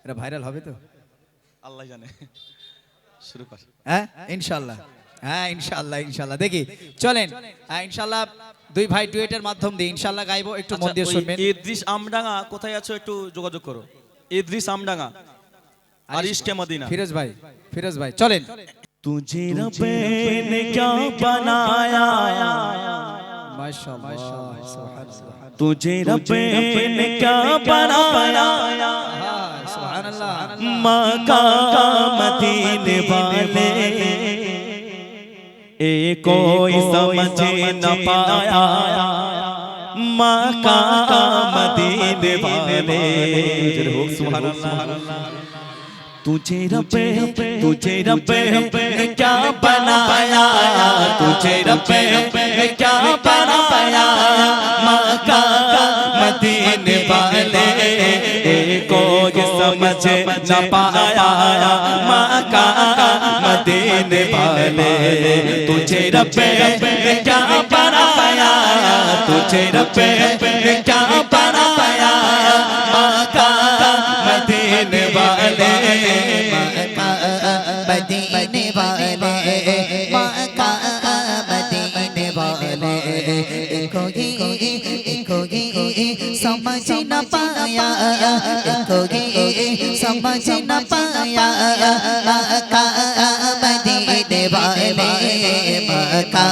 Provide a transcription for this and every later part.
এটা ভাইরাল হবে তো? আল্লাহ জানে। শুরু কর। হ্যাঁ ইনশাআল্লাহ, হ্যাঁ ইনশাআল্লাহ ইনশাআল্লাহ। দেখি চলেন, হ্যাঁ ইনশাআল্লাহ দুই ভাই ডুয়েটের মাধ্যম দিয়ে ইনশাআল্লাহ গাইবো, একটু মন দিয়ে শুনবেন। ইদ্রিস আমডাঙ্গা কোথায় আছো একটু যোগাযোগ করো। ইদ্রিস আমডাঙ্গা আর ইশকে মদিনা। ফিরোজ ভাই চলেন। तुझे रब ने क्या बनाया, माशाअल्लाह तुझे रब ने क्या बनाया, सुभानअल्लाह। मक्का मदीने वाले कोई समझ न पाया, मक्का मदीने वाले। सुभानअल्लाह। तुझे रब ने क्या बनाया, तुझे रब ने क्या बनाया, मक्का मदीने वाले कोई समझ न पाया, मक्का मदीने वाले। तुझे रब ने क्या बनाया, तुझे रब ने क्या बनाया, मक्का मदीने वाले, मदीने वाले, मक्का मदीने वाले। कोई समझ न पाया, कोई समझ न पाया, मक्का मदीने वाले, मक्का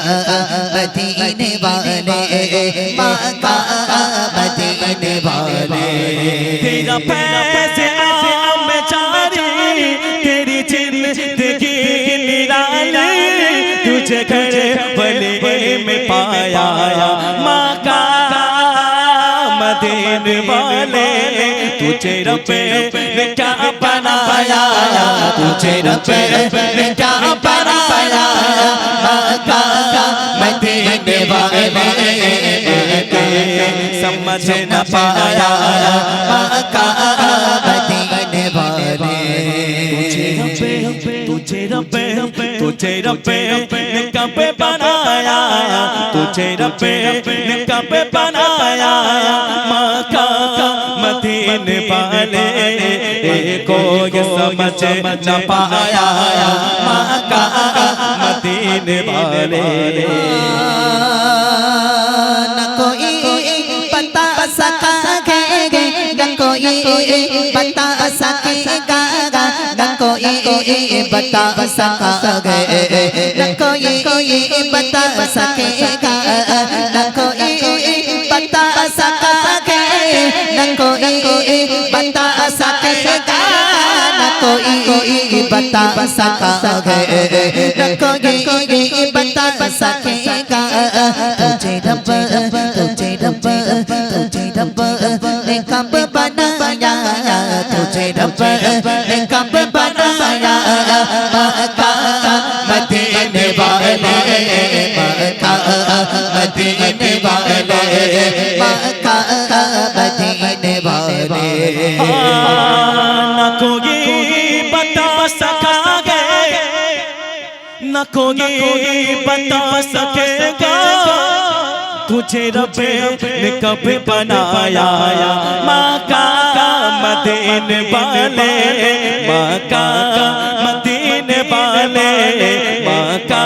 मदीने वाले, मक्का मदीने वाले। तेरा पैसे आम जारी, तेरी जिंदगी निराली, तुझे घर बले में पाया, मक्का मदीने वाले। तुझे रब ने क्या बनाया, तुझे रब ने क्या बनाया, मक्का मदीने वाले समझ न पाया, मक्का मदीने वाले। तुझे रब ने कब बनाया, तुझे रब ने कब बनाया, मक्का मदीने वाले कोई समझ न पाया, मक्का मदीने वाले। न कोई बता सकेगा, न कोई बता सकेगा, न कोई बता सकेगा, न कोई बता सकेगा, न कोई बता सकेगा, न कोई बता सकेगा, न कोई बता सकेगा, न कोई बता सकेगा। तुझे रब ने कब बनाया, तुझे रब ने कब बनाया, मक्का मदीने वाले, मक्का मदीने वाले, मक्का मदीने वाले। न कोई बता सकेगा, न कोई बता सकेगा, तुझे रब ने कब बनाया, मक्का मदीने वाले, मक्का मदीने वाले, मक्का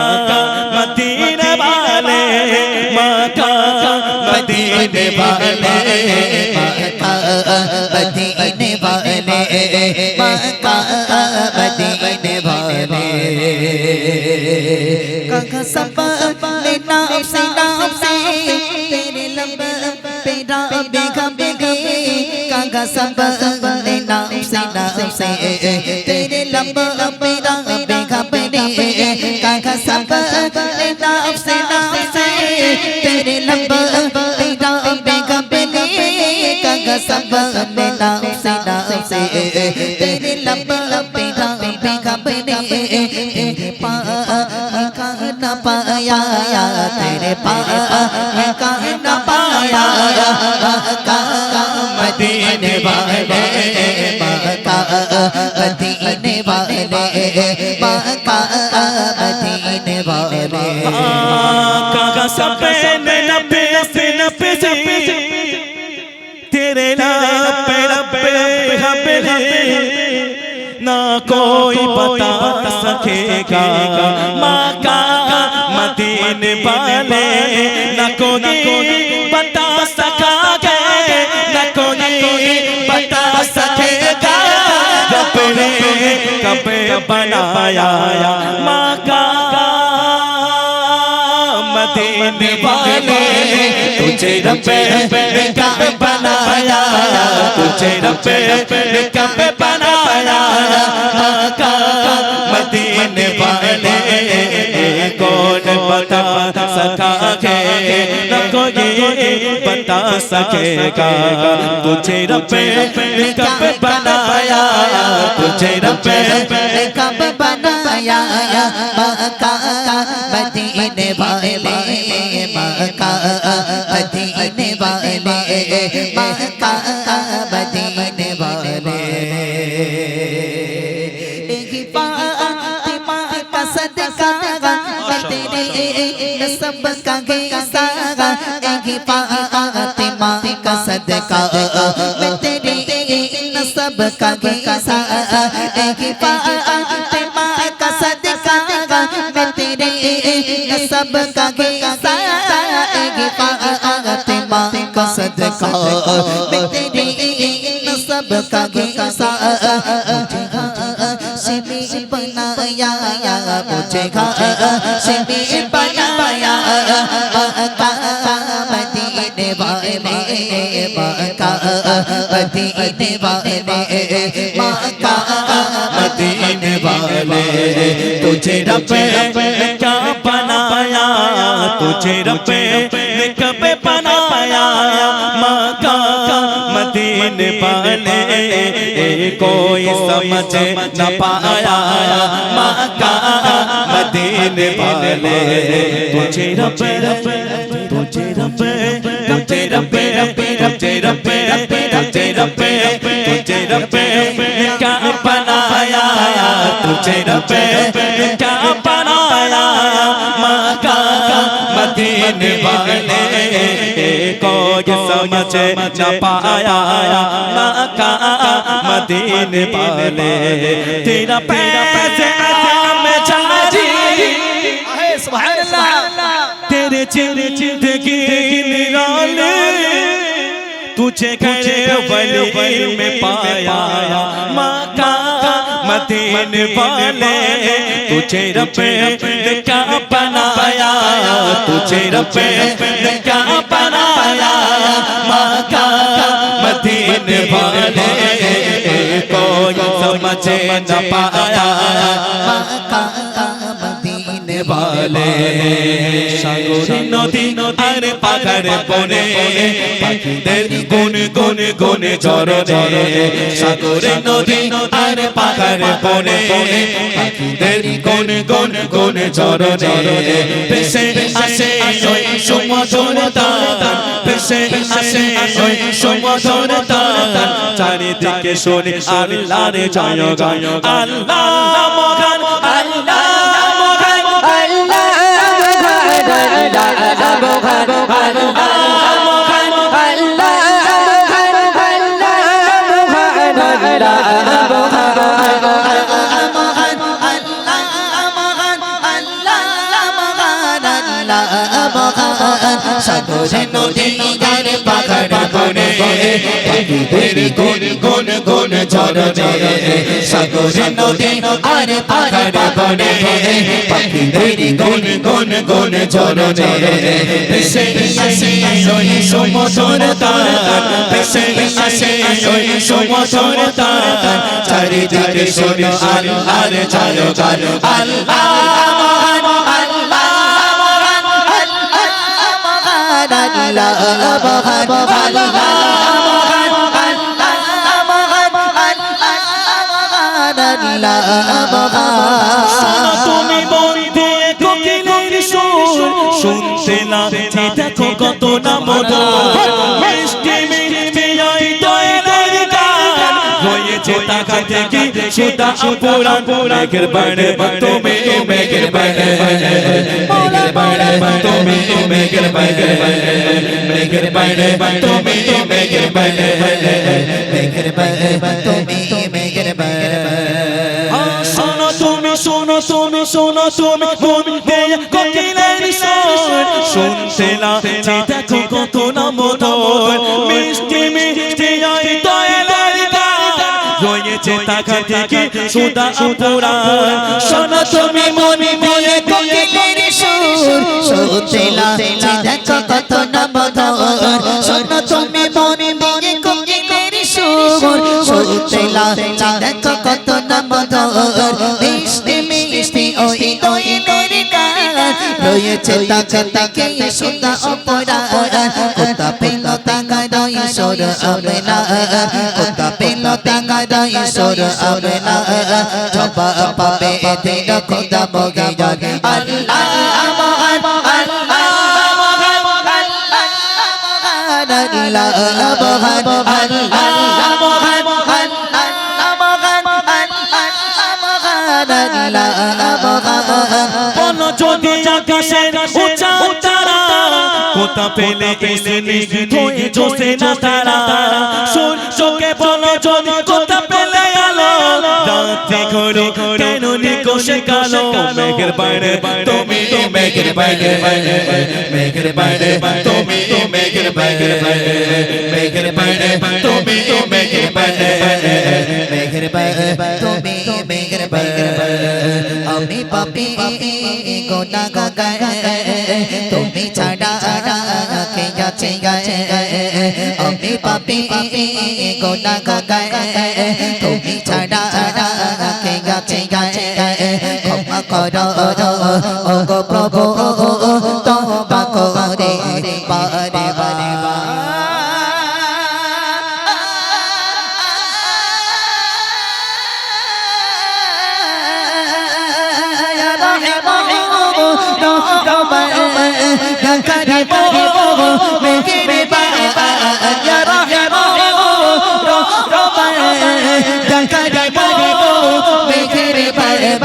मदीने वाले, मक्का मदीने वाले, मक्का मदीने वाले, मक्का मदीने वाले। काका सब नाम से तेरे लब पे राबे खबे, काका सब नाम से तेरे लब पे राबे खबे, काका सब नाम से तेरे लब पे राबे खबे, काका सब नाम से तेरे लब पे राबे खबे। न पाया तेरे का न पाया, मक्का मदीने वाले, मक्का मदीने वाले, मक्का मदीने वाले। काका सब नबी तेरे लब पे हबे ना कोई बता सकेगा मक्का मदीने वाले ना कोई बता सकेगा ना कोई बता सकेगा रब ने कब बनाया मक्का मदीने वाले तुझे रब ने कब बनाया तुझे रब ने कब बनाया मक्का मदीने वाले कौन बता सका है न कोई बता सकेगा तुझे रब ने कब बनाया तुझे रब ने कब बनाया मक्का मदीने वाले मक्का मदीने वाले मक्का मदीने वाले फातिमा का सदका तेरे सब का हिस्सा फातिमा का सदका तेरे सब का हिस्सा फातिमा का सदका तेरे सब का हिस्सा फातिमा का सदका तेरे सब का हिस्सा शिमी बनाया मुझे शिमी बनाया मक्का मदीने वाले मक्का मदीने वाले मक्का मदीने वाले तुझे रब ने क्या बनाया तुझे रब ने कब बनाया मक्का मदीने वाले कोई समझ न पाया मक्का मदीने वाले तुझे रब तुझे रब तुझे रब तुझे रब तुझे रब तुझे रब ने क्या बनाया तुझे रब ने क्या बनाया मक्का मदीने वाले कोई समझ न पाया मक्का मदीने वाले तेरा पैसे में जाजी सुभान अल्लाह तेरे जिंदगी निराले तुझे करे वली में पाया मक्का मदीने वाले तुझे रब ने क्या बनाया तुझे रब ने क्या बनाया मक्का मदीने वाले कोई समझ न पाया मक्का मदीने वाले সাগরে নদী আর পাহাড় বনে পাখিদের গুন গুন গুনে ঝরনে সাগরে নদী আর পাহাড় বনে পাখিদের গুন গুন গুনে ঝরনে ভেসে আসে ওই সমুদ্র তার ভেসে আসে ওই সমুদ্র তার চারিদিকে শুনি আল্লাহর জয়গান আল্লাহ মহান আল্লাহ সাগরে নদী আর পাহাড় বনে পাখিদের গুন গুন গুন ঝরনে সাগরে নদী আর পাহাড় বনে পাখিদের গুন গুন গুন ঝরনে ভেসে আসে ওই সমুদ্র তার ভেসে আসে ওই সমুদ্র তার চারিদিকে শুনি আল্লাহর জয়গান আল্লাহ মহান আল্লাহ Allah মহান আল্লাহ মহান আল্লাহ মহান আল্লাহ মহান তুমি বলতে কোকিলের সুর শুনতে লাগছে দেখো কত না মধুর মিষ্টি মিষ্টি ওই দোয়েলের গান হয়েছে তাকা থেকে সুদা পুরাণ মেঘের বাড়ে তুমি মেঘের বাড়ে মেঘের বাড়ে তুমি মেঘের বাড়ে মেঘের বাড়ে তুমি মেঘের বাড়ে মেঘের বাড়ে তুমি মেঘের বাড়ে শোনো তুমি মন দিয়ে কোকিলের সুর শুনতে লাগছে দেখো কত না মধুর মিষ্টি মিষ্টি ওই দোয়েলের গান রয়েছে তাকা থেকে সুদা আপুরা শোনো তুমি মন দিয়ে কোকিলের সুর শুনতে লাগছে দেখো কত না মধুর শোনো তুমি মন দিয়ে কোকিলের সুর শুনতে লাগছে দেখো কত না মধুর মিষ্টি মিষ্টি ওই দোয়েলের গান রয়েছে তাকা থেকে সুদা আপুরা কোথা পেল তাকা দই সর আমনা কোথা পেল তাকা দই সর আমনা জবা পাবে দিন খোদা মগিজান আল্লাহ মহান আল্লাহ মহান আল্লাহ মহান আল্লাহ মহান বলো যদি আকাশের উঁচা তারা কোথা পেলে এসে নিগিত হয়ে জোসে না তারা সূর্যকে বলো যদি কোথা পেলে আলো রাতে ঘরে কেন নিকোষে কালো মেঘের বাইরে তুমি মেঘের বাইরে মেঘের বাইরে তুমি মেঘের বাইরে মেঘের বাইরে তুমি মেঘের বাইরে মেঘের বাইরে তুমি মেঘের বাইরে আমি পাপি গুনাহগার তুমি ছাড়া কে যাচ্ছে গায়ে আমি পাপি গুনাহগার তুমি ছাড়া কে যাচ্ছে গায়ে ক্ষমা করো ও গো প্রভু তওবা করে বারে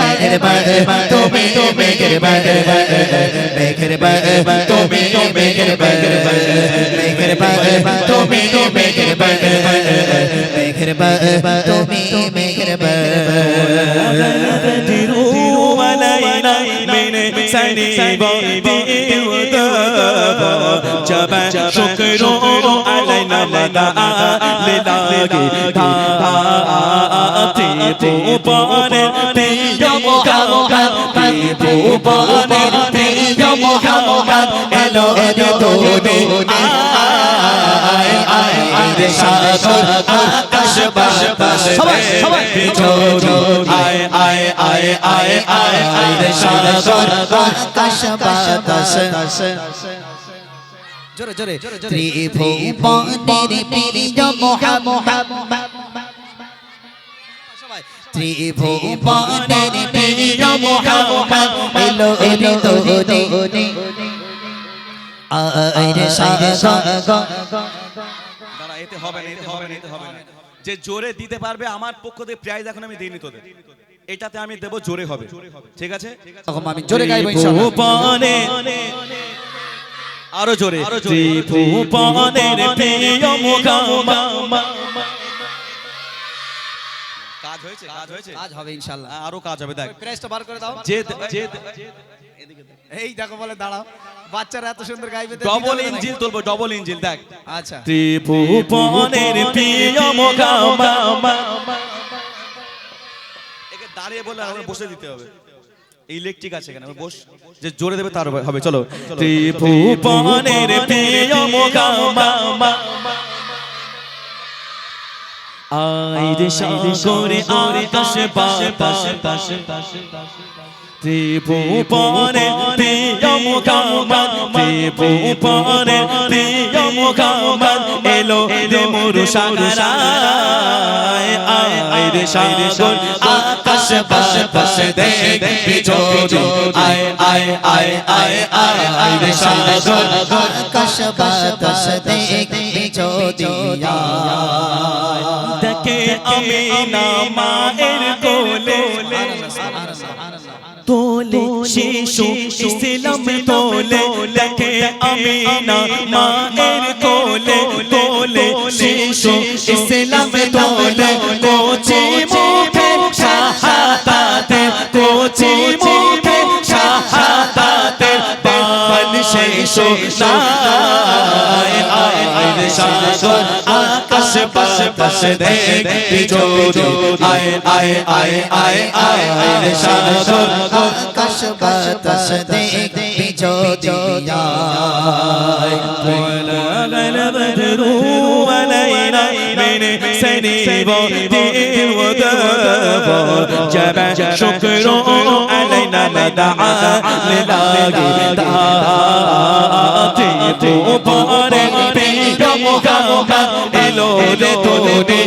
বারে তুমি মেঘের বাইরে মেঘের বাইরে তুমি মেঘের বাইরে মেঘের বাইরে তুমি মেঘের বাইরে মেঘের বাইরে তুমি মেঘের বাইরে علينا من سنيب جب شكر علينا لنا للاغي بوبان يا محمد بوبان يا محمد الو دوني আয় সাগর আকাশ বাতাস আয় আয় আয় আয় আয় আয় সাগর আকাশ বাতাস জোরে জোরে ত্রিভুবনের প্রিয় মুহাম্মদ ত্রিভুবনের প্রিয় মুহাম্মদ এলো দোনে আরে সাগর দাঁড়া এতে হবে না এতে হবে না এতে হবে না যে জোরে দিতে পারবে আমার পক্ষ থেকে প্রাইজ এখন আমি দেইনি তোদের এটাতে আমি দেব জোরে হবে ঠিক আছে তখন আমি জোরে গাইবো ইনশাআল্লাহ আরো জোরে ত্রিভুবনের প্রিয় মুহাম্মদ কাজ হয়েছে কাজ হয়েছে কাজ হবে ইনশাআল্লাহ আরো কাজ হবে দেখ প্রেসটা বার করে দাও যে এই দেখো বলে দাঁড়াও বাচ্চারা এত সুন্দর গাইবে ডবল ইঞ্জিল তুলবো ডবল ইঞ্জিল দেখ আচ্ছা ত্রিভুবনের প্রিয় মুহাম্মদ একে দাঁড়িয়ে বলে আমরা বসে দিতে হবে ইলেকট্রিক আছে এখানে বস যে জোরে দেবে তার হবে চলো ত্রিভুবনের প্রিয় মুহাম্মদ আইরে সাগরে আকাশ বাতাস ত্রিভুবনের প্রিয় মুহাম্মদ ত্রিভুবনের প্রিয় মুহাম্মদ এলো রে মোর সাগরায় আইরে সাগর আকাশ বাতাস দেখবি যদি আয় আয় আয় আয় আয় আইরে সাগর আকাশ বাতাস দেখবি যদি দেখে আমিনা মায়ের কোলে তোলে শিশু ইসলাম তোলে দেখে আমিনা মায়ের কোলে তোলে শিশু ইসলাম তোলে কোচি মুখে শাহাদাতে কোচি মুখে সোনায় আয় রে সাগর আকাশ বাতাস দেখবি যদি আয় আয় আয় আয় আয় রে সাগর আকাশ বাতাস দেখবি যদি আয় ولغل بدر علينا من سنيب دين وذاب جب شكر علينا مدعا لله دعاتي مبارك بيد محمد إلود تودي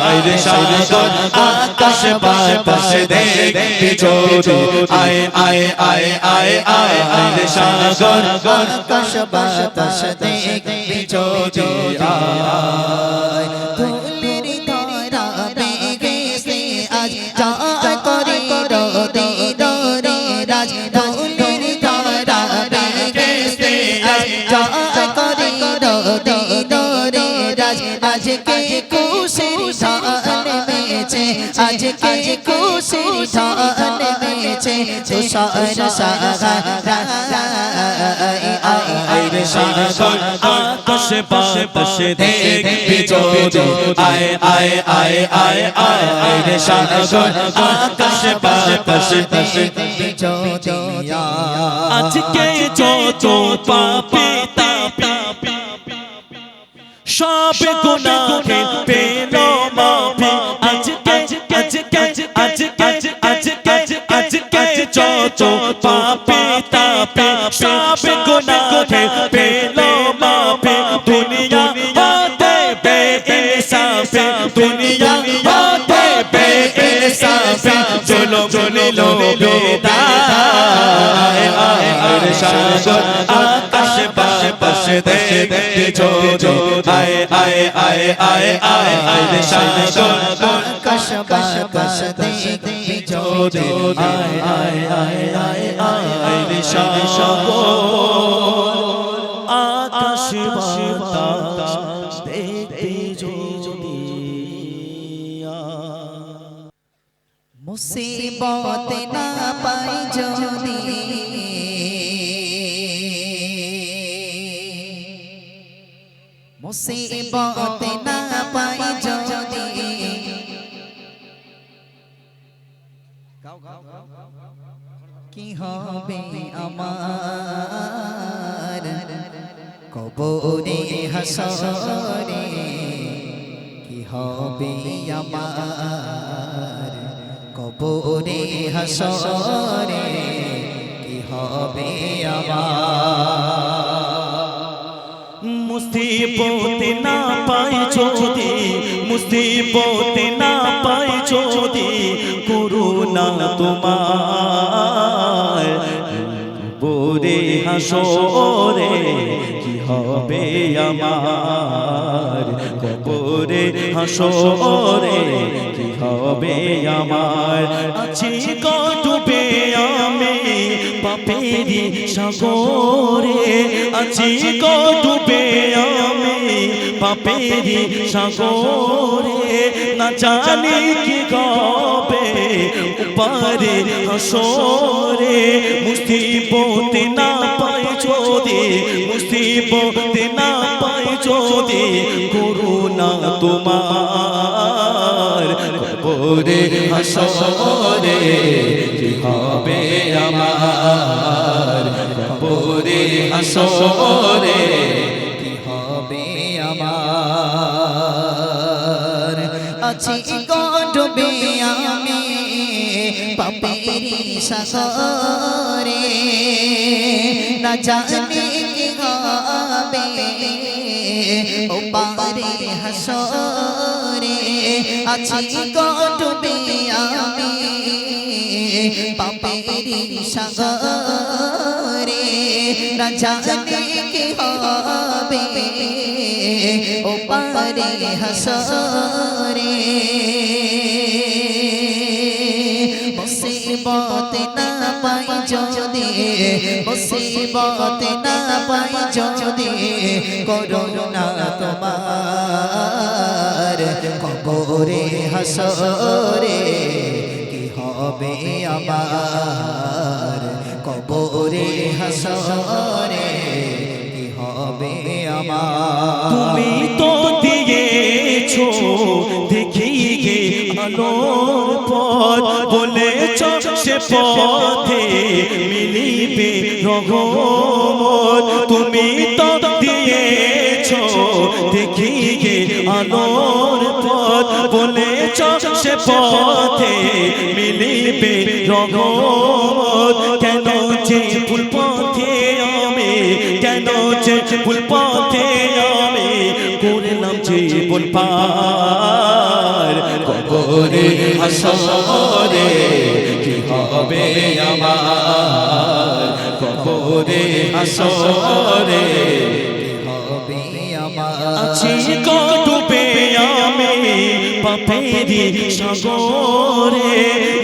আয় রে সাগর আকাশ বাতাস দেখবি যদি আয় আয় আয় আয় আয় রে সাগর আকাশ বাতাস দেখবি যদি আয় ফুলের ধারা বেগেছে আজ জয় করে রোদে দরে রাজ ফুলের ধারা বেগেছে আজ জয় করে রোদে দরে রাজ আজকে খুশির ধান মেছে আজকে খুশির ধান মেছে তুষার সাগর আয় রে সাগর আকাশ বাতাস দেখবি যদি আয় আয় আয় আয় আয় রে সাগর আকাশ বাতাস দেখবি যদি আজকে যত পাপি তাপি সব গুনাহের পেল মাফি আজকে আজকে আজকে আজকে আজকে যত পাপি তাপি সব গুনাহের পেল মাফি দুনিয়া হতে বেইনসাফি দুনিয়া হতে বেইনসাফি চলো চলো বেদায় আয় রে সাগর আকাশ বাতাস দেখবি যদি আয় আয় আয় আয় আয় রে সাগর আকাশ বাতাস দেখবি যদি আয় আয় আয় আয় আয় রে সাগর আকাশ বাতাস দেখবি যদি মুসিবত না পাই যদি মুসিবত না পাই যদি কি হবে আমার কবরে হাসরে কি হবে আমার কবরে হাসরে কি হবে আমার মুসিবত না পাই যদি মুসিবত না পাই যদি করুণা তোমার কবরে হাসরে কি হবে আমার কবরে হাসরে কি হবে আমার আছি ডুবে আমি পাপেরি সাগরে আছি ডুবে আমি পাপেরি সাগরে না জানি কি হবে উপারে হাসরে মুসিবত না পাই যদি মুসিবত না পাই যদি করুণা তোমার কবরে হাসরে কি হবে আমার কবরে হাসরে কি হবে আমার আছি ডুবে আমি পাপেরি সাগরে না জানি কি হবে ও পারে হাসরে আছি ডুবে আমি পাপেরি সাগরে না জানি কি হবে ও পারে হাসরে মুসিবত না পাই যদি মুসিবত না পাই যদি করুণা তোমার কবরে হাসরে কি হবে আমার কবরে কবরে হাসরে কি হবে আমার তুমি তো দিয়েছো দেখিয়ে আলোর পথ বলেছ সে পথে মিলিবে রহমত তুমি তো দিয়েছো দেখিয়ে আলোর পথ বলেছ সে পথে মিলিবে রহমত কেন যে ভুল পথে আমি কেন যে ভুল পথে আমি করলাম জীবন পার কবরে হাসরে কি হবে আমার কবরে হাসরে কি হবে আমার আছি ডুবে আমি পাপেরি সাগরে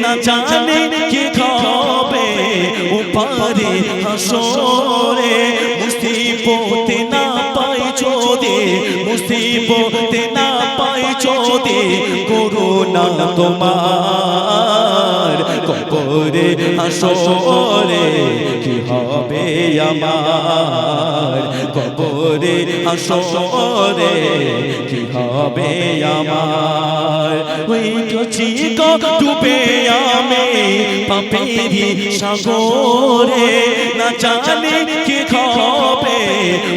না জানি কি হবে উপারে হাসরে মুসিবতে না পাই যদি মুসিবতে না পাই যদি করুণা তোমার কবরে হাসরে কি হবে আমার কবরে হাসরে কি হবে আমার ওই চিকো ডুবে আমি পাপেরি সাগরে না জানি কি হবে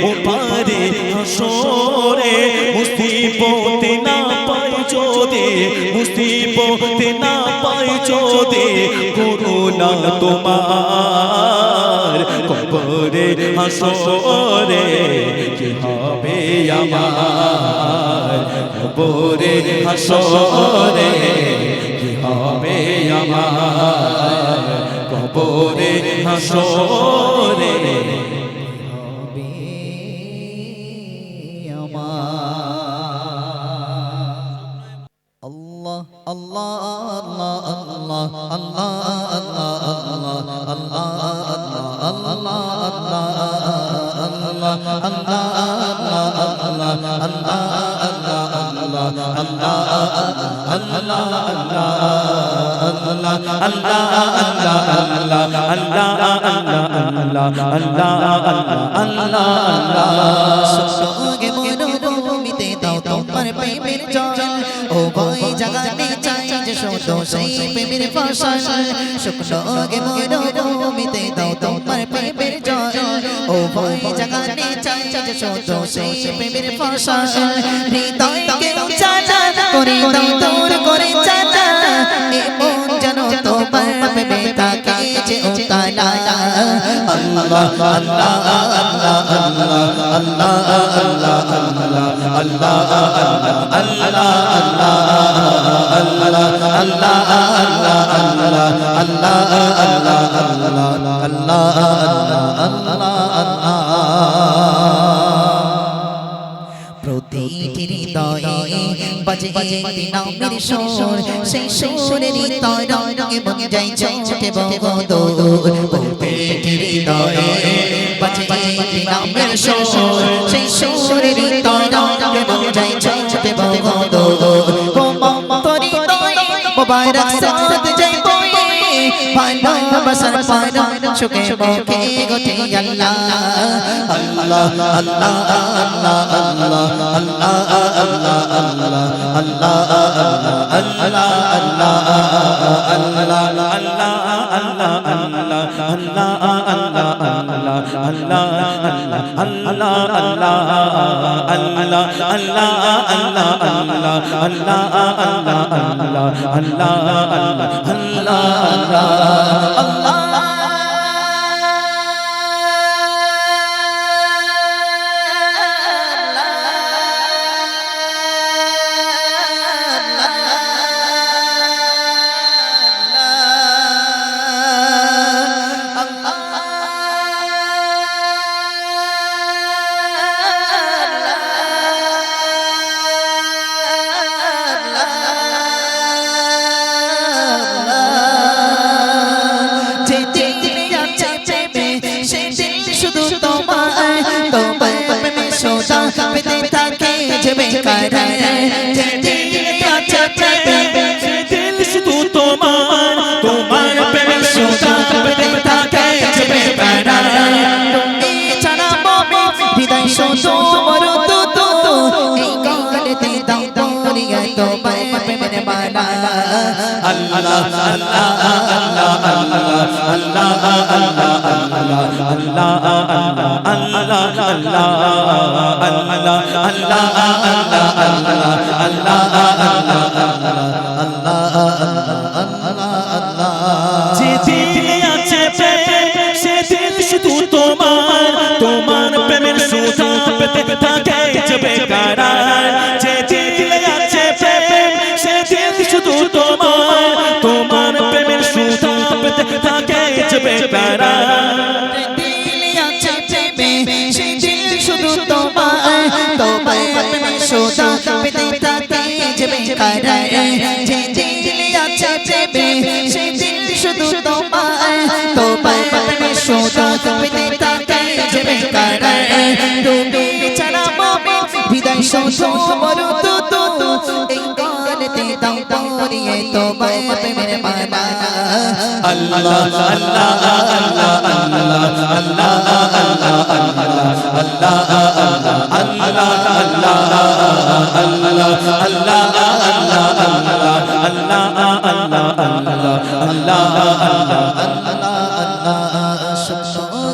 ওপারে হাসরে মুসিবতে না পাই যদি মুসিবতে না পাই যদি করুণা তোমার কবরে হাসরে কি হবে আমার কবরে হাসরে কি হবে আমার কবরে হাসরে হবে আমার আল্লাহ আল্লাহ আল্লাহ আল্লাহ আল্লাহ আল্লাহ সঙ্গে মরুভূমিতে দাও তোমার প্রেমের জল ও ভয় জাগাতে চাই যে শুধু সেই প্রেমের ফসল শুকনোগে মরুভূমিতে দাও তোমার প্রেমের জল ও ভয় জাগাতে চাই যে শুধু সেই প্রেমের ফসল হৃদয়কে চাচা করে দাও দূর করে চাচা এমন যেন তোমার প্রেমে থাকে যে উতালা আল্লাহ আল্লাহ আল্লাহ আল্লাহ আল্লাহ প্রতিটি হৃদয়ে বাজে একটি নামের সুর সেই সুরের তরঙ্গে মন যায় ছোটে বদর প্রতিটি হৃদয়ে বাজে একটি নামের সুর সেই সুরের তরঙ্গে মন যায় ছোটে বদর তোরি মোবারক সাদ যায় বয়ে ভালোবাসার পারা সুখে মুখে গোটে আল্লাহ আল্লাহ আল্লাহ আল্লাহ আল্লাহ আল্লাহ আল্লাহ তোমায় প্রেমের মালা আল্লাহ আল্লাহ আল্লাহ আল্লাহ আল্লাহ যে দিলে আছে প্রেম সে দিল শুধু তোমার তোমার প্রেমের সুধা পেতে থাকে যে বেকারার যে দিলে আছে প্রেম সে দিল শুধু তোমার তোমার প্রেমের সুধা পেতে থাকে যে বেকারার শুধু তোমার তোমার প্রেমের সুধা পেতে থাকে যে বেকারার যে দিল আছে প্রেমে সে দিল শুধু তোমার তোমার প্রেমের সুধা পেতে থাকে যে বেকারার তুমি ছাড়া মমি হৃদয় শোষণ মরুত তো এই গানেতে দাও পরিয়ে তোমার প্রেমের মালা আল্লাহ আল্লাহ আল্লাহ আল্লাহ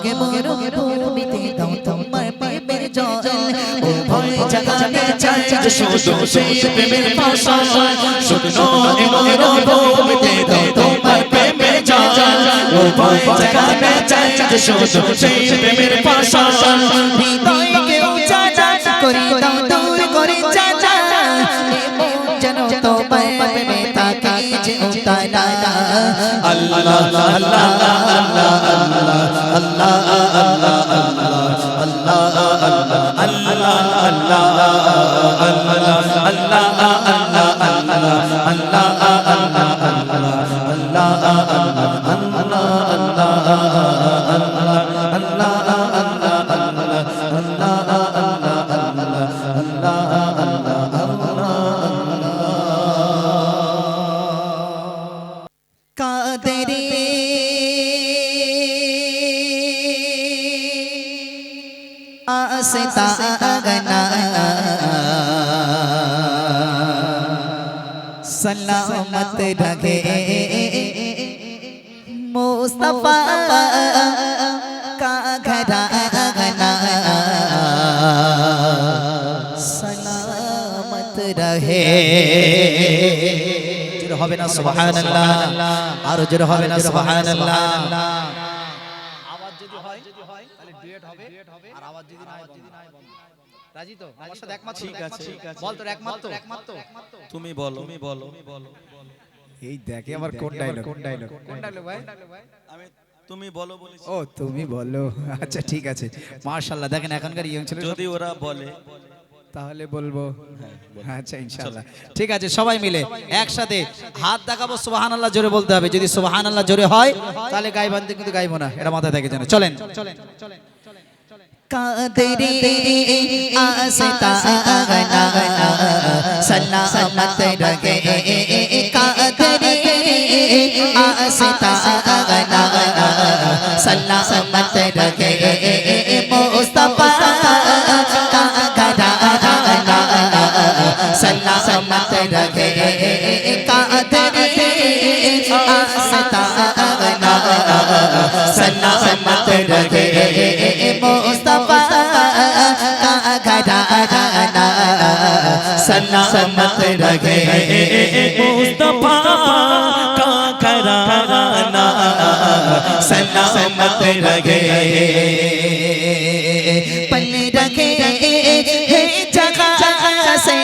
সঙ্গে মরুভূমিতে দাও তোমার প্রেমের জল ও ভয় জাগানে চাই যে শুধু সেই প্রেমের ভাষা শুধু মরুভূমিতে দাও তোমার প্রেমের জল ও ভয় জাগানে চাই যে শুধু সেই প্রেমের ভাষা হৃদয়কে উজাড় করে দাও দূর করে চাচা যেন তোমার প্রেমে থাকে যে উতালা আল্লাহ আল্লাহ কাদেরে आस्ता गना सलामत रखे मुस्तफा का घराना सलामत रहे जोर হবে না সুবহানাল্লাহ আর জোর হবে না সুবহানাল্লাহ আওয়াজ যদি হয় তাহলে ডুয়েট হবে আর আওয়াজ যদি না হয় বন্ধ রাজি তো আমার সাথে একমত ঠিক আছে বল তোর একমত তুমি বলো এই দেখে আবার কোন ডায়লগ ভাই আমি তুমি বলো বলেছি ও তুমি বলো আচ্ছা ঠিক আছে মাশাআল্লাহ দেখেন এখনকার ইয়ং ছেলে যদি ওরা বলে তাহলে বলবো আচ্ছা ইনশাআল্লাহ ঠিক আছে সবাই মিলে একসাথে হাত দেখাবো সুবহানাল্লাহ জোরে বলতে হবে যদি সুবহানাল্লাহ জোরে হয় তাহলে গাইবান কিন্তু গাইবো না এটা মাথায় থাকে যেন চলেন কাদেরে आस्ता गना सलामत रखे कादेरे आस्ता गना सलामत रखे मुस्तफा का घराना सलामत रखे कादेरे आस्ता गना सलामत रखे मुस्तफा का घराना सलामत रखे मुस्तफा का घराना सलामत रखे पल रखे जगह से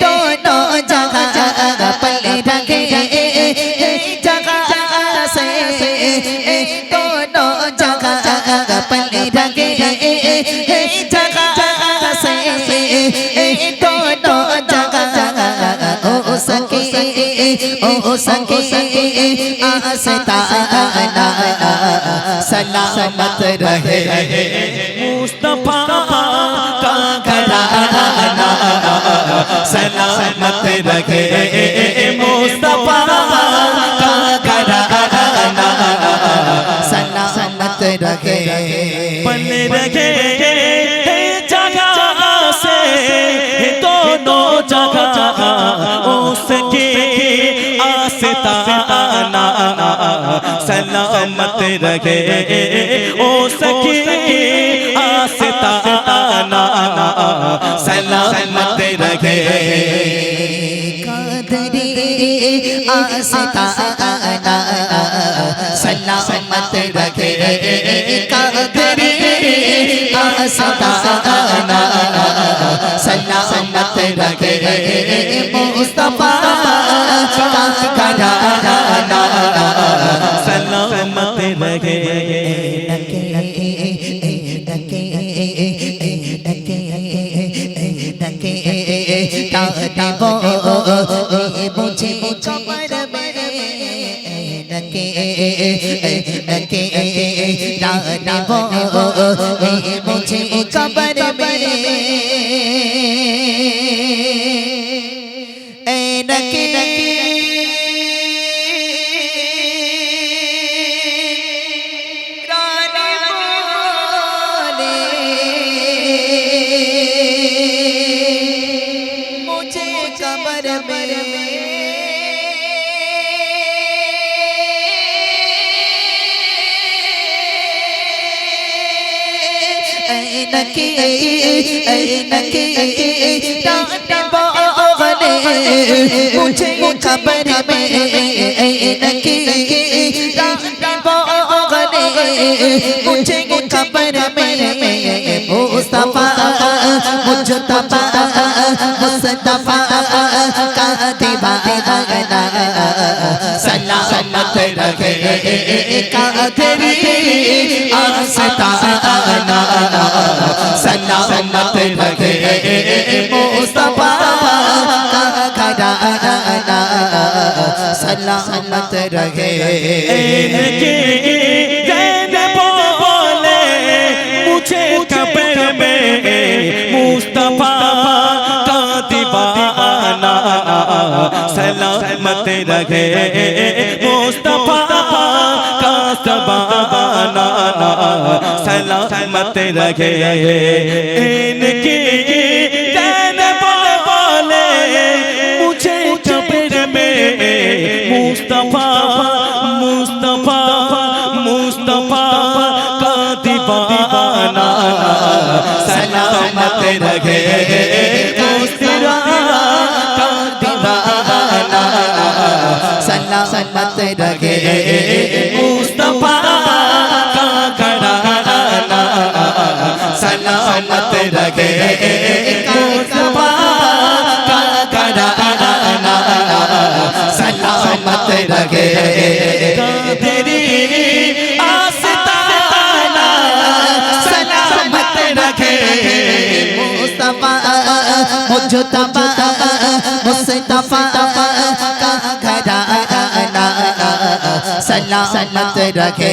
दोनों जगह पल रखे जगह से दोनों जगह पल रखे जगह से दोनों जगह ओ सके आस्ता गना सलामत रहे मुस्तफा का घराना सलामत रखे मुस्तफा का घराना सलामत रखे पल रखे जगह से दोनों जगह सलामत रखे ओ सखी आस्ताना सलामत रखे कादरी आस्ताना सलामत रखे कादरी आस्ताना सलामत रखे मुस्तफा का घराना सलामत रखे मुझे कमर में नके मुझे कबर में नके रानी बोले मुझे कबर में नके डांट बोले मुझे खबर में नके डांट बोले मुझे खबर में मुस्तफा मुजतबा मुस्तफा का दीवाना सलामत रखे कादरी आस्ताना सलामत रखे मुस्तफा का घराना सलामत रखे बोले मुझे कब्र में मुस्तफा का दीवाना सलामत रखे मुस्तफा का सबाना सलामत रखे इनकी जान बोले मुझे कब्र में मुस्तफा मुस्तफा मुस्तफा का दीवाना सलामत रखे मुस्तफा का दीवाना सलामत रखे मुस्तफा का घराना सलामत रखे मुस्तफा का घराना सलामत रखे तेरी आस्ताना सलामत रखे मुस्तफा मुजतबा मुस्तफा का घराना सलामत रखे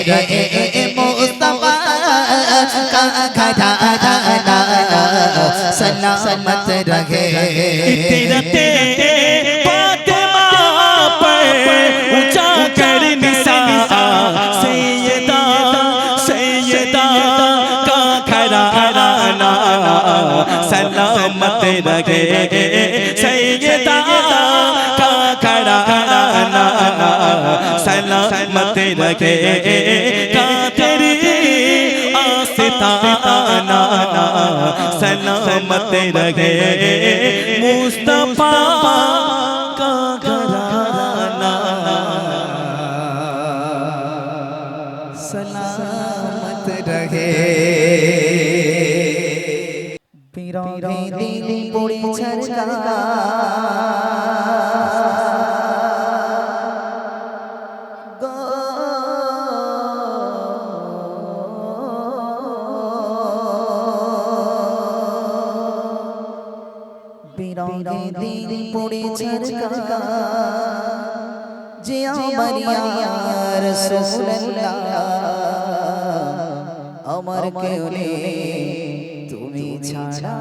मुस्तफा का घराना सलामत रखे तिरते फातिमा पर ऊंचा कर निशान सैयदा सैयदा का घराना सलामत रखे सैयदा का घराना सलामत रखे का तेरी आस्ताना सलामत रखे मुस्तफा का घराना सलामत रखे पीरों दिल पोड़ी छरका दिल पोड़ी छरका जिया मरिया रसूलुल्लाह अमर क्यों ने तुम्हें छाड़ा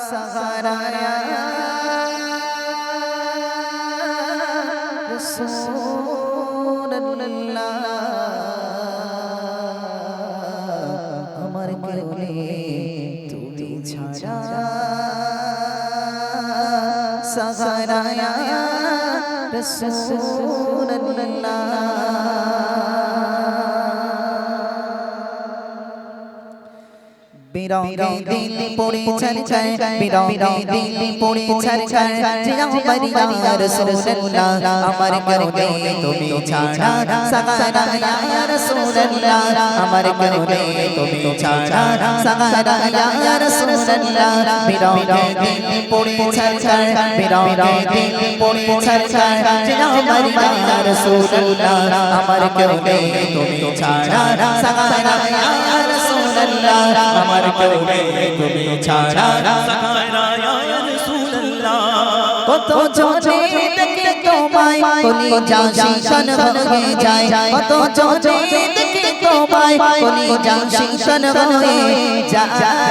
सहारा रसूलुल्लाह अमर क्यों ने तुम्हें छाड़ा सहारा বিরঙ্গে দিল পড়ে ছাড়ছায় বিরঙ্গে দিল পড়ে ছাড়ছায় জিয়া মারিয়া রাসূলুল্লাহ আমার কেউ নেই তুমি ছাড়া সাগারা ইয়া রাসূলুল্লাহ আমার কেউ নেই তুমি ছাড়া সাগারা ইয়া রাসূলুল্লাহ বিরঙ্গে দিল পড়ে ছাড়ছায় বিরঙ্গে দিল পড়ে ছাড়ছায় জিয়া মারিয়া রাসূলুল্লাহ আমার কেউ নেই তুমি ছাড়া সাগারা ইয়া রাসূলুল্লাহ আমার কেউ নেই তুমি ছাড়া সাকারা ইয়া রাসূলুল্লাহ কত জনে দেখে তোমায় কলি জাশিশন হয়ে যায় কত জনে দেখে তোমায় কলি জাশিশন হয়ে যায়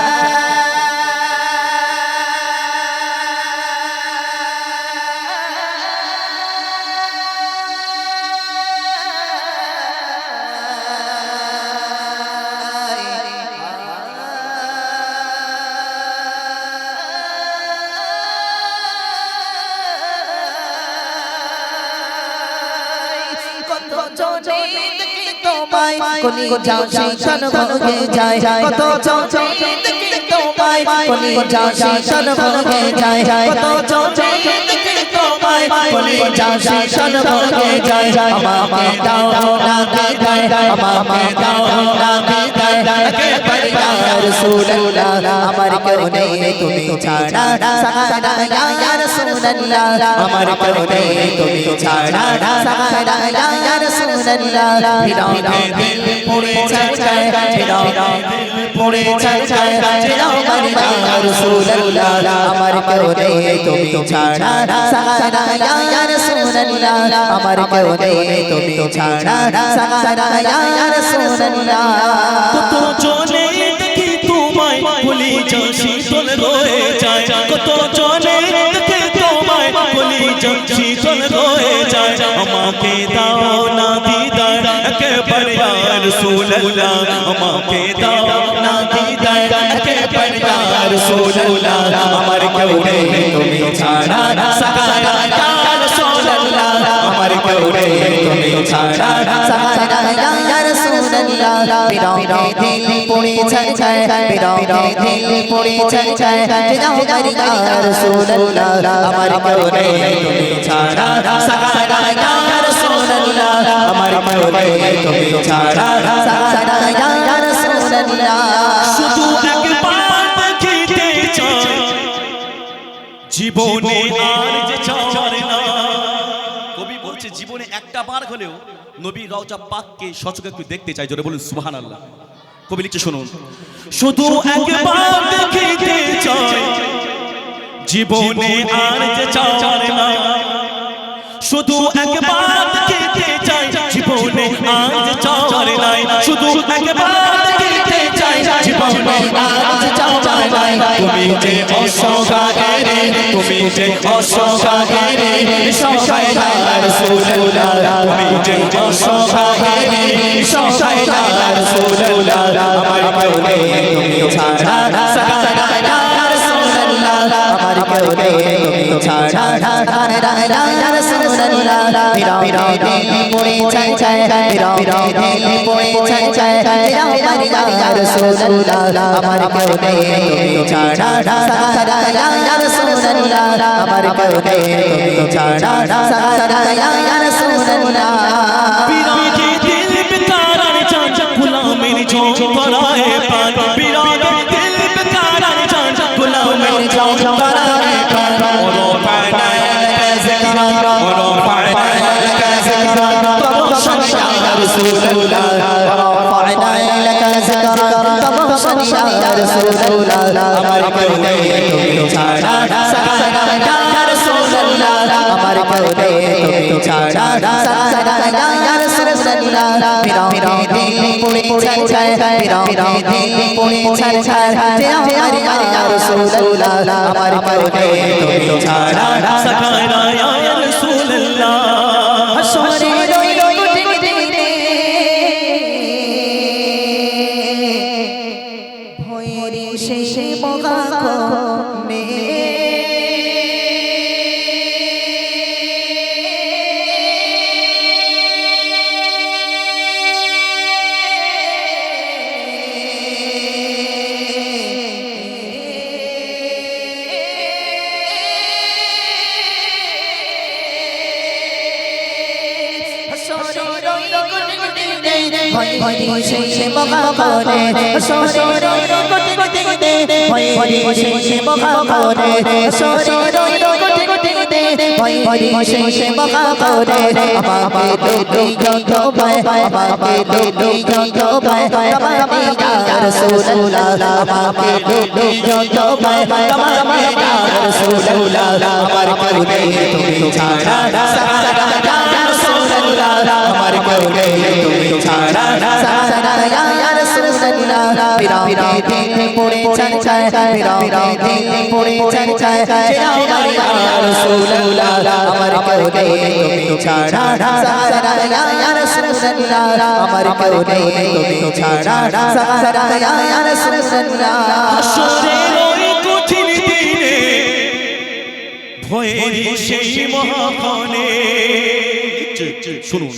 কলি জাশিশন হয়ে যায় কত জনে দেখে তোমায় কলি জাশিশন হয়ে যায় কত জনে দেখে তোমায় কলি জাশিশন হয়ে যায় আমাকে দাও না বিদায় আমাকে দাও না বিদায় একবার ইয়া রাসূলুল্লাহ আমার কেউ নেই তুমি ছাড়া সাগারা ইয়া রাসূলুল্লাহ আমার কেউ নেই তুমি ছাড়া সাগারা ইয়া রাসূলুল্লাহ বিরঙ্গে দিল পড়ে ছাড়ছায় বিরঙ্গে দিল পড়ে ছাড়ছায় জিয়া মারিয়া রাসূলুল্লাহ আমার কেউ নেই তুমি ছাড়া সাগারা ইয়া রাসূলুল্লাহ আমার কেউ নেই তুমি ছাড়া সাগারা ইয়া রাসূলুল্লাহ কত জনে দেখি তোমায় বলি শীতল হয়ে যায় কত জনে দেখে তোমায় বলি শীতল হয়ে যায় আমাকে দাও না দিদার একেবারে ইয়া রাসূলুল্লাহ আমাকে দাও না দিদার একেবারে ইয়া রাসূলুল্লাহ আমার কেউ নেই তুমি ছাড়া সাকারা ইয়া রাসূলুল্লাহ আমার কেউ নেই তুমি ছাড়া সাগারা ইয়া রাসূলুল্লাহ বিরঙ্গে দিল পড়ে ছাড়ছায় বিরঙ্গে দিল পড়ে ছাড়ছায় জিয়া মারিয়া রাসূলুল্লাহ আমার কেউ নেই তুমি ছাড়া সাগারা ইয়া রাসূলুল্লাহ আমার কেউ নেই তুমি ছাড়া সাগারা ইয়া রাসূলুল্লাহ শুধু একবার দেখিতে চাই জীবনে আর যে চায় না কবি বলছে জীবনে একটা বার হলেও নবী রওজা পাককে সচক্ষে একটু দেখতে চাই জোরে বলুন সুবহানাল্লাহ কবি লিখছে শুনুন শুধু একবার দেখিতে চাই জীবনে আর যে চায় না শুধু একবার দেখিতে চাই জীবনে আর যে চায় না শুধু একবার দেখিতে চাই জীবনে আর যে চায় না তুমি যে অসহায় তুমি যে অসহায় সহায় রাসূলুল্লাহ তুমি যে অসহায় সহায় রাসূলুল্লাহ আমার কেউ নেই তুমি ছাড়া সাগারা ইয়া রাসূলুল্লাহ আমার কেউ নেই তুমি ছাড়া সাগারা ইয়া রাসূলুল্লাহ বিরঙ্গে দিল পড়ে ছাড়ছায় বিরঙ্গে দিল পড়ে ছাড়ছায় জিয়া মারিয়া রাসূলুল্লাহ আমার কেউ নেই তুমি ছাড়া সাগারা ইয়া রাসূলুল্লাহ আমার কেউ নেই তুমি ছাড়া সাগারা ইয়া রাসূলুল্লাহ বিরঙ্গে দিল বেকারার জান গোলামের ঝোঁক করায় প্রাণ বিরঙ্গে দিল বেকারার জান গোলামের ঝোঁক করায় প্রাণ ওরো পায়না জিকরা ওরো পায়না জিকরা তবশন ইয়া রাসূলুল্লাহ ওরো পায়না লাকা জিকরা তবশন ইয়া রাসূলুল্লাহ আমার কেউ নেই তুমি ছাড়া সাগারা ইয়া রাসূলুল্লাহ আমার কেউ নেই তুমি ছাড়া সাগারা ইয়া রাসূলুল্লাহ বিরঙ্গে দিল পড়ে ছাড়ছায় বিরঙ্গে দিল পড়ে ছাড়ছায় জিয়া মারিয়া রাসূলুল্লাহ আমার কেউ নেই তুমি ছাড়া সাগারা ইয়া রাসূলুল্লাহ হাসরে রইল কুটিতে ভয়ের শেষে বগা মে ভয় ভয় সে মহা করে শরীর কোটি কোটি ভয় ভয় সে মহা করে শরীর কোটি কোটি ভয় ভয় সে মহা করে আমাকে দুটি যত ভয় আমাকে দুটি যত ভয় তোমাকে ইয়া রাসূলুল্লাহ আমাকে দুটি যত ভয় তোমাকে ইয়া রাসূলুল্লাহ আমার কারণে তুমি ছাড়া সারা ইয়া রাসূলুল্লাহ আমার কারণে তুমি ছাড়া সারা ইয়া রাসূলুল্লাহ বিরাতে পড়ে চায় বিরাতে পড়ে চায় আমার ইয়া রাসূলুল্লাহ আমার কারণে তুমি ছাড়া সারা ইয়া রাসূলুল্লাহ আমার কারণে তুমি ছাড়া সারা ইয়া রাসূলুল্লাহ হাসরের ওই কঠিন দিনে ভয়ের সেই মহাক্ষণে শুনুন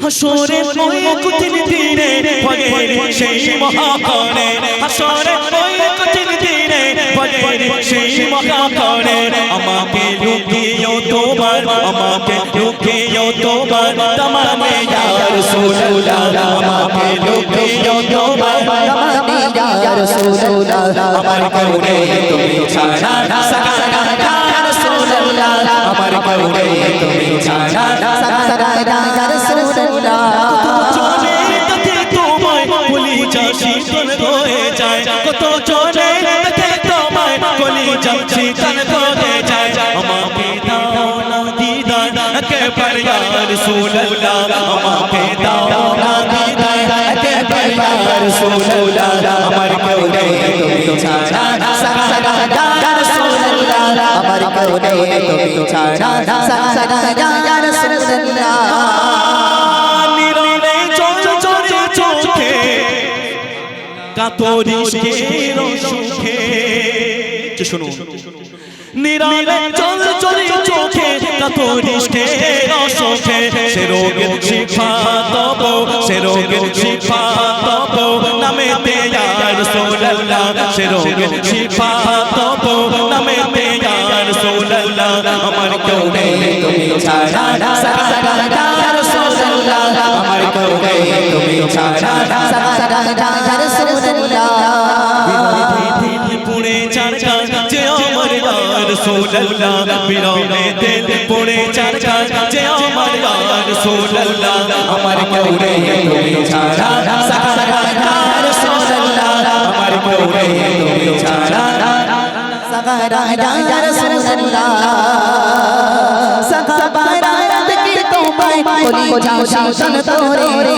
হাসরের ওই কঠিন দিনে ভয়ের সেই মহাক্ষণে হাসরের ওই কঠিন দিনে ভয়ের সেই মহাক্ষণে আমাকে লুকিও তোমার আমাকে লুকিও তোমার তমামে ইয়া রাসূলুল্লাহ আমাকে লুকিও তোমার তমামে ইয়া রাসূলুল্লাহ আমার কারণে তুমি ছাড়া সারা ইয়া রাসূলুল্লাহ আমার কারণে তুমি ছাড়া সারা ইয়া রাসূলুল্লাহ চলে তাতে তোমায় কলিজা শীতল হয়ে যায় কত চলে তাতে তোমায় কলিজা শীতল হয়ে যায় আমাকে দাও না দিদার একবার ইয়া রাসূলুল্লাহ আমাকে দাও না দিদার একবার ইয়া রাসূলুল্লাহ আমার কারণে তুমি ছাড়া সারা ইয়া রাসূলুল্লাহ আমার কারণে তুমি ছাড়া সারা ইয়া রাসূলুল্লাহ নীরবে চঞ্চলে চোখে কাতরিষ্টের সুখে শুনুন নীরবে চঞ্চলে চোখে কাতরিষ্টের সুখে সে রোগের শিফা তব সে রোগের শিফা তব নামেতে ইয়া রাসূলুল্লাহ সে রোগের শিফা তব নামেতে ইয়া রাসূলুল্লাহ আমার কারণে তুমি ছাড়া সারা ইয়া রাসূলুল্লাহ আমার কারণে তুমি ছাড়া সারা ইয়া রাসূলুল্লাহ দিল পুড়ে চারকা যে আমার ইয়া রাসূলুল্লাহ বিরহে দিল পুড়ে চারকা যে আমার ইয়া রাসূলুল্লাহ আমার কারণে তুমি ছাড়া সারা ইয়া রাসূলুল্লাহ আমার কারণে তুমি ছাড়া সারা ইয়া রাসূলুল্লাহ সাকাবারা দেখি তোমায় কলিজা শীতল করে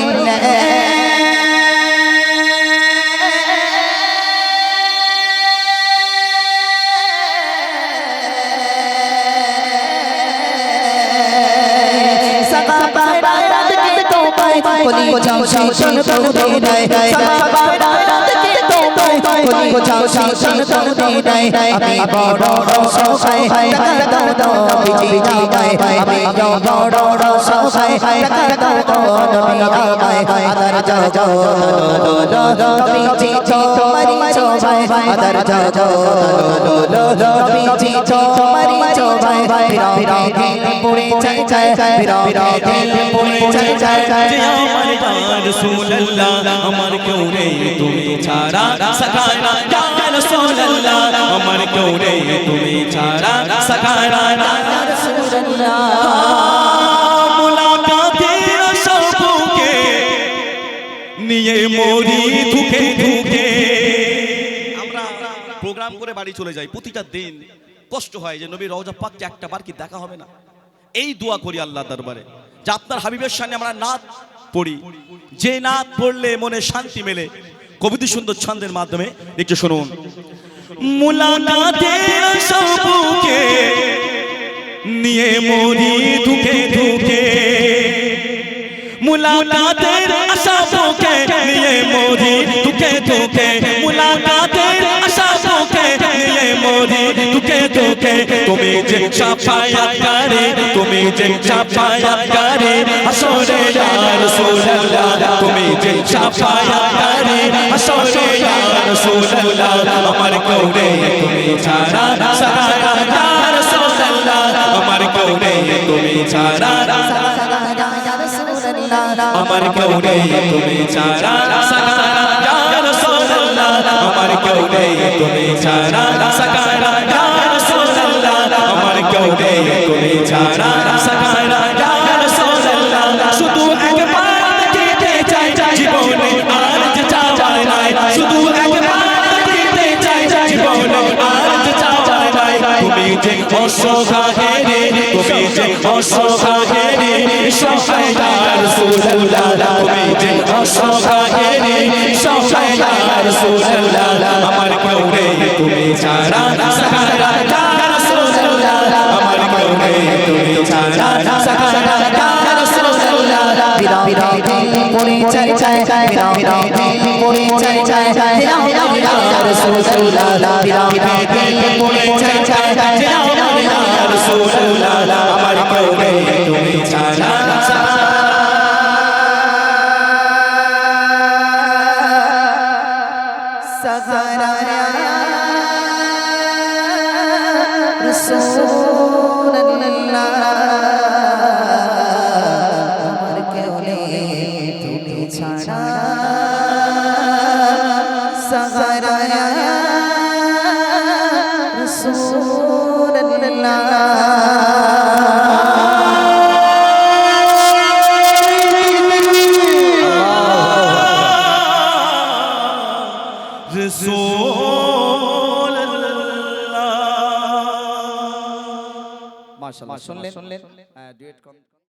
সাকাবারা দেখি তোমায় কলিজা শীতল করে সাকাবারা দেখি তোমায় কলিজা শীতল করে আমি বড় সহায় দাও বিজি যায় আমি বড় সহায় দাও নবী আমায় আদর যাও বিজি তোমারি সহায় আদর যাও বিজি তোমারি সহায় বিরাতে পুড়ে যায় বিরাতে পুড়ে যায় যে আমার ইয়া রাসূলুল্লাহ আমার কারণে তুমি ছাড়া সাকারা ইয়া রাসূলুল্লাহ আমার কারণে তুমি ছাড়া সাকারা ইয়া রাসূলুল্লাহ মুলাকাতের আশাকে নিয়ে মরি ধুকে ধুকে আমরা প্রোগ্রাম করে বাড়ি চলে যাই প্রতিটা দিন কষ্ট হয় যে নবী রওজা পাককে একটা বার কি দেখা হবে না এই দোয়া করি আল্লাহর দরবারে যে আপনার হাবিবের সামনে আমরা নাত পড়ি যে নাত পড়লে মনে শান্তি মেলে কবিতা সুন্দর ছন্দের মাধ্যমে একটু শুনুন মুলাকাতের আশাকে নিয়ে মরি ধুকে ধুকে মুলাকাতের আশাকে নিয়ে মরি ধুকে ধুকে মুলাকাতের আশাকে নিয়ে মরি ধুকে ধুকে তুমি যে শাফায়াত করে তুমি যে শাফায়াত করে হাসরে ইয়া রাসূলুল্লাহ তুমি যে শাফায়াত করে হাসরে ইয়া রাসূলুল্লাহ আমার কারণে তুমি ছাড়া সারা ইয়া রাসূলুল্লাহ আমার কারণে তুমি ছাড়া আমার কেউ নেই তুমি ছাড়া সাকারা ইয়া রাসূলুল্লাহ আমার কেউ নেই তুমি ছাড়া সাকারা ইয়া রাসূলুল্লাহ আমার কেউ নেই তুমি ছাড়া সাকারা ইয়া রাসূলুল্লাহ শুধু একবার দেখিতে চাই জীবনে আর যে চাওয়া নাই শুধু একবার দেখিতে চাই জীবনে আর যে চাওয়া নাই তুমি যে অসহায় তুমি যে অসহায় সহায় ইয়া রাসূলুল্লাহ তুমি যে অসহায় সহায় ইয়া রাসূলুল্লাহ আমার কেউ নেই তুমি ছাড়া সাকারা ইয়া রাসূলুল্লাহ আমার কেউ নেই তুমি ছাড়া সাকারা ইয়া রাসূলুল্লাহ বিরাতে পড়ে চাই বিরাতে পড়ে চাই ইয়া রাসূলুল্লাহ বিরাতে পড়ে চাই ইয়া রাসূলুল্লাহ আমার কেউ নেই তুমি ছাড়া সাকারা রাসূলুল্লাহ আমার কেউ নেই তুমি ছাড়া সাকারা মাশাআল্লাহ শুনলেন ডুয়েট